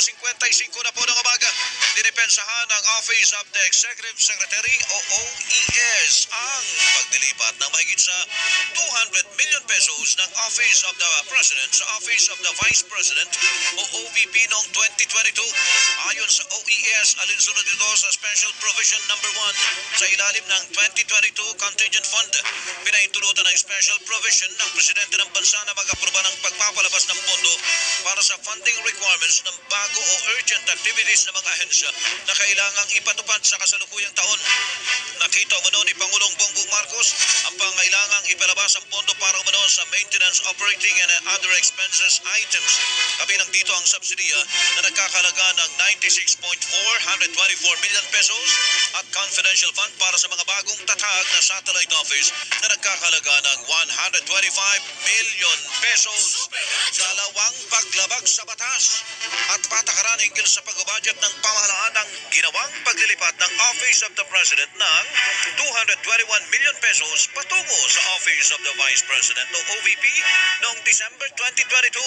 7:55 na po ng umaga. Dinepensahan ng Office of the Executive Secretary o OES ang pagdilipat ng mahigit sa 200 million pesos ng Office of the President sa Office of the Vice President o OVP noong 2022. Ayon sa OES, alinsunod ito sa Special Provision Number 1 sa ilalim ng 2022 Contingent Fund. Pinaintulutan ng Special Provision ng Presidente ng Bansa na mag-aproba ng pagpapalabas ng pondo para sa funding requirements ng bago o urgent activities ng mga ahensya na kailangang ipatupad sa kasalukuyang taon. Nakita umano ni Pangulong Bongbong Marcos ang pangailangang ipalabas ang pondo para umano sa maintenance, operating and other expenses items. Kabilang dito ang subsidiya na nagkakalaga ng 96.424 million pesos at confidential fund para sa mga bagong tatag na satellite office na nagkakalaga ng 125 million pesos. Dalawang paglabag sa batas at patakaran hinggil sa pagbabudget ng pamahalaan ng ginawang paglilipat ng Office of the President ng 221 million pesos patungo sa Office of the Vice President o OVP noong December 2022.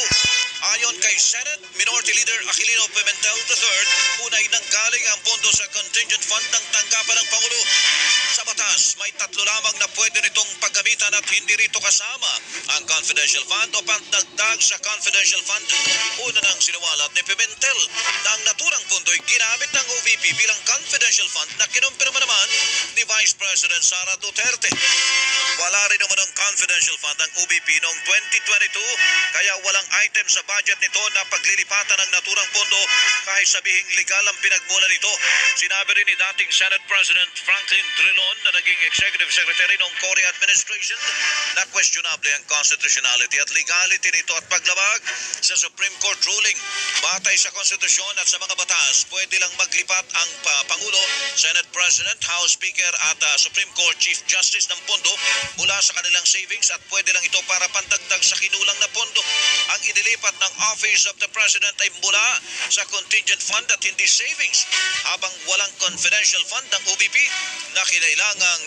Ayon kay Senate Minority Leader Aquilino Pimentel III, unay nanggaling ang pondo sa contingent fund ng tanggapan ng Pangulo. Sa batas, may tatlo lamang na pwede nitong paggamitan at hindi rito kasama ang confidential fund o pandagdag sa confidential fund. Una nang sinawalat ni Pimentel na ang naturang pondo'y ginamit ng OVP bilang confidential fund na kinumpirma naman ni Vice President Sara Duterte. Wala rin naman ang confidential fund ng OVP noong 2022 kaya walang item sa budget nito na paglilipatan ng naturang pondo kahit sabihing legal ang pinagmula nito. Sinabi rin ni dating Senate President Franklin Drilon na naging Executive Secretary noong Cory administration na questionable ang constitutionality at legality nito at paglabag sa Supreme Court ruling. Batay sa konstitusyon at sa mga batas, pwede lang maglipat ang Pangulo, Senate President, House Speaker at Supreme Court Chief Justice ng pondo mula sa kanilang savings at pwede lang ito para pandagdag sa kinulang na pondo. Ang inilipat ng Office of the President ay mula sa contingent fund at hindi savings, habang walang confidential fund ng OVP na kinailangang